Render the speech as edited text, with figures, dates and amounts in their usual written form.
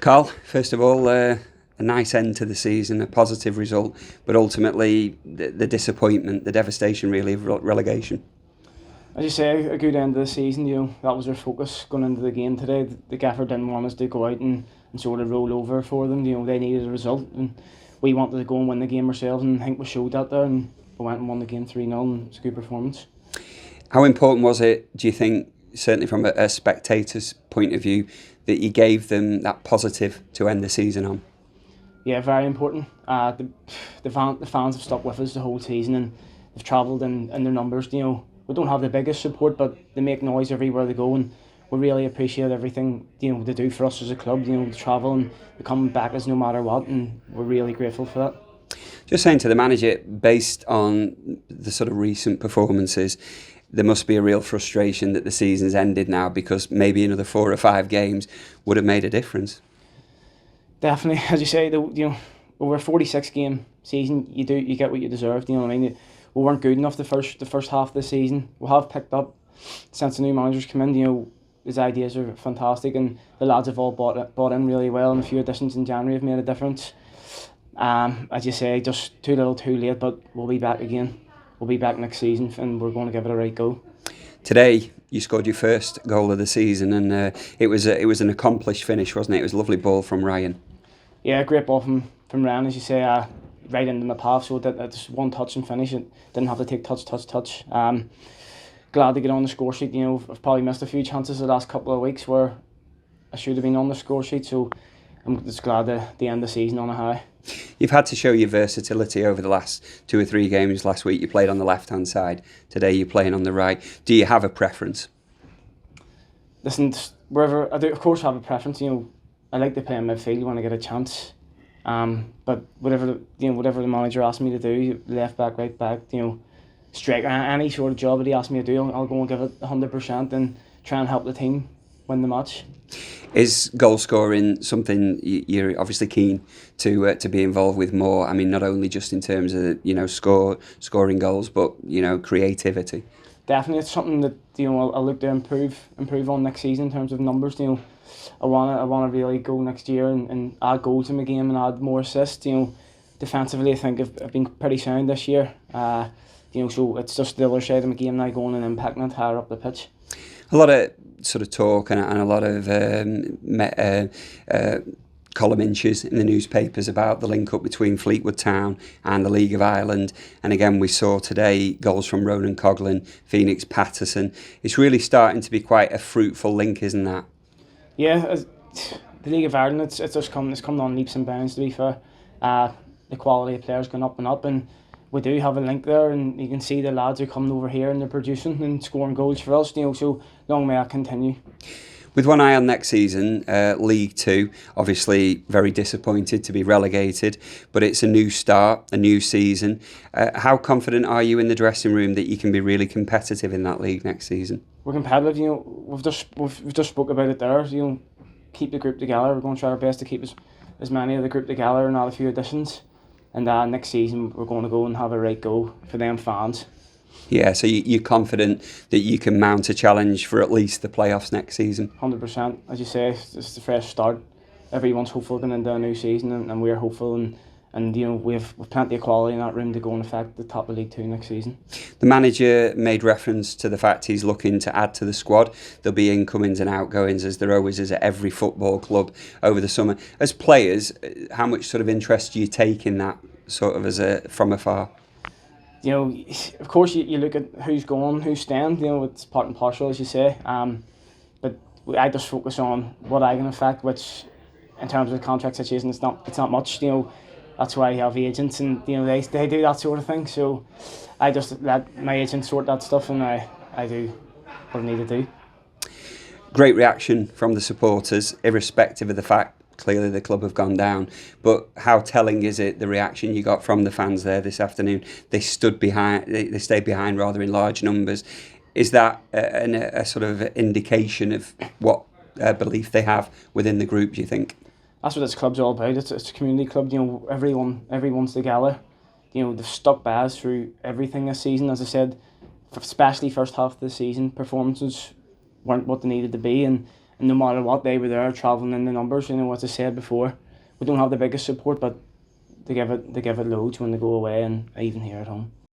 Carl, first of all, a nice end to the season, a positive result, but ultimately the disappointment, the devastation really of relegation. As you say, a good end of the season. That was our focus going into the game today. The gaffer didn't want us to go out and sort of roll over for them. They needed a result, and we wanted to go and win the game ourselves, and I think we showed that there, and we went and won the game 3-0, and it's a good performance. How important was it, do you think, certainly from a spectator's point of view, that you gave them that positive to end the season on? Yeah, very important. The fans have stuck with us the whole season, and they've travelled in their numbers. We don't have the biggest support, but they make noise everywhere they go, and we really appreciate everything they do for us as a club. The travel and they come back as no matter what, and we're really grateful for that. Just saying to the manager, based on the sort of recent performances, there must be a real frustration that the season's ended now, because maybe another 4 or 5 games would have made a difference. Definitely, as you say, over a 46-game season, you get what you deserve. You know what I mean? We weren't good enough the first half of the season. We have picked up since the new managers come in. His ideas are fantastic, and the lads have all bought in really well. And a few additions in January have made a difference. As you say, just too little, too late. But we'll be back again. We'll be back next season, and we're going to give it a right go. Today, you scored your first goal of the season, and it was an accomplished finish, wasn't it? It was a lovely ball from Ryan. Yeah, great ball from Ryan, as you say, right into my path. So that just one touch and finish. It didn't have to take touch. Glad to get on the score sheet. I've probably missed a few chances the last couple of weeks where I should have been on the score sheet. So I'm just glad to end the season on a high. You've had to show your versatility over the last 2 or 3 games. Last week you played on the left-hand side. Today you're playing on the right. Do you have a preference? Listen, wherever I do, of course, have a preference. I like to play in midfield when I get a chance. But whatever the manager asks me to do, left back, right back, striker, any sort of job that he asks me to do, I'll go and give it 100% and try and help the team win the match. Is goal scoring something you're obviously keen to be involved with more? I mean, not only just in terms of scoring goals, but creativity. Definitely, it's something that I'll look to improve on next season in terms of numbers. I want to really go next year and add goals in my game and add more assists. Defensively, I think I've been pretty sound this year. So it's just the other side of my game now, going and impacting it higher up the pitch. A lot of sort of talk and a lot of column inches in the newspapers about the link up between Fleetwood Town and the League of Ireland. And again, we saw today goals from Ronan Coughlin, Phoenix Patterson. It's really starting to be quite a fruitful link, isn't that? Yeah, the League of Ireland, it's coming on leaps and bounds, to be fair. The quality of players going up, and we do have a link there, and you can see the lads are coming over here and they're producing and scoring goals for us. So long may that continue. With one eye on next season, League 2, obviously very disappointed to be relegated, but it's a new start, a new season. How confident are you in the dressing room that you can be really competitive in that league next season? We're competitive. We've just spoke about it there. Keep the group together. We're going to try our best to keep as many of the group together and add a few additions. And next season we're going to go and have a right go for them fans. Yeah, so you're confident that you can mount a challenge for at least the playoffs next season? 100%. As you say, it's the fresh start. Everyone's hopeful going into a new season, and we're hopeful, and we've plenty of quality in that room to go and affect the top of League 2 next season. The manager made reference to the fact he's looking to add to the squad. There'll be incomings and outgoings, as there always is at every football club over the summer. As players, how much sort of interest do you take in that sort of from afar? Of course you look at who's going, who's staying. It's part and parcel, as you say. But I just focus on what I can affect, which, in terms of the contract situation, it's not much. That's why I have agents, and they do that sort of thing. So I just let my agent sort that stuff, and I do what I need to do. Great reaction from the supporters, irrespective of the fact clearly the club have gone down. But how telling is it, the reaction you got from the fans there this afternoon? They stood behind, they stayed behind rather in large numbers. Is that a sort of indication of what belief they have within the group, do you think? That's what this club's all about. It's a community club. Everyone's together. They've stuck by us through everything this season. As I said, especially first half of the season, performances weren't what they needed to be, and And no matter what, they were there travelling in the numbers. You know, as I said before, we don't have the biggest support, but they give it loads when they go away, and even here at home.